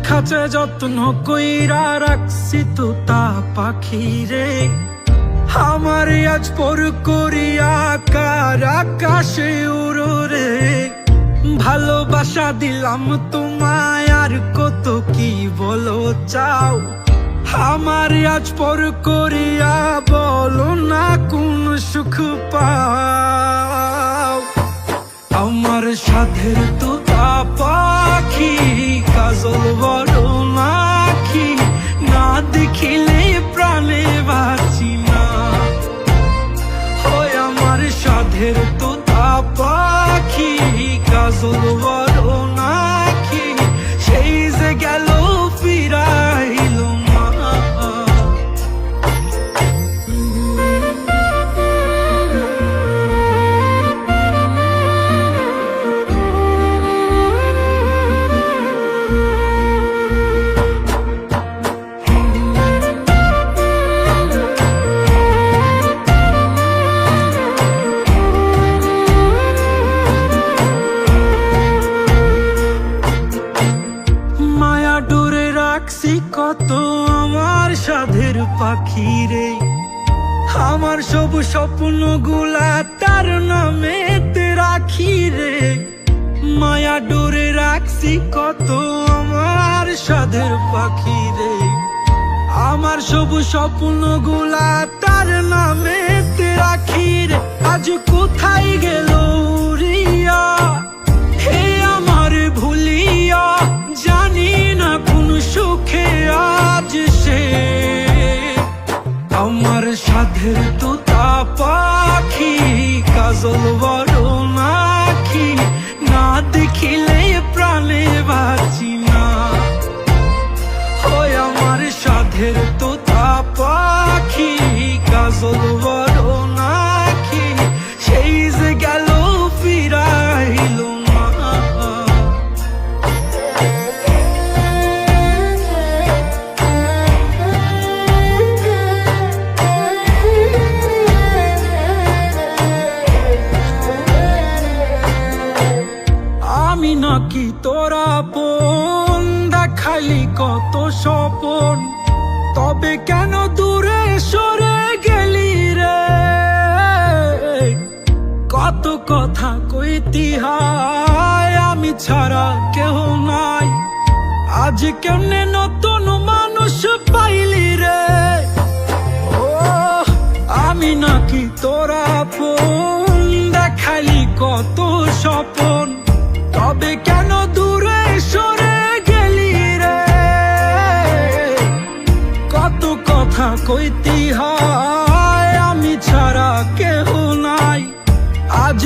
খাঁচায় যত্ন কইরা রাখছি তোতা পাখি রে, আমার আজ পর করিয়া কার আকাশে উড়ো রে। ভালোবাসা দিলাম তোমায় আর কত কি বলো চাও, আমার আজ পর করিয়া বলো না কোন সুখ পাও। আমার সাধের তোতা পাখি কাজল বড় নাকি, না দেখিলে প্রাণে বাঁচি না। হয় আমার সাধের তোতা পাখি কাজল বড় নাকি, সেই যে গেল ফিরাইল না। কত আমার সাধের পাখি রে, আমার সব স্বপ্ন গুলা তার নামেতে রাখি রে। মায়া ডোরে রাখছি কত আমার সাধের পাখি রে, আমার সব স্বপ্ন গুলা তার নামেতে রাখি রে। আজ কোথায় গেল রিয়া, হে আমার ভুলিয়া, জানি না কোন সুখে আজ সে। আমার সাধের তোতা পাখি কাজল বড় নাকি, না দেখিলে প্রাণে বাঁচি না। হয় আমার সাধের তোতা পাখি কাজল বড় নাকি, সেই যে গেল ফিরাইল না। আমি নাকি তোরা আপন, দেখালি কত স্বপন, তবে কেন দূরে সরে গেলি রে। কত কথা কইতি হায়, আমি ছাড়া কেহ নাই, আজ কেমনে নতুন মানুষ পাইলি রে। ও আমি নাকি তোরা আপন, দেখালি কত স্বপন, তবে কেন দূরে সরে গেলি রে। কত কথা কইতি হায়, আমি ছাড়া কেহ নাই, আজ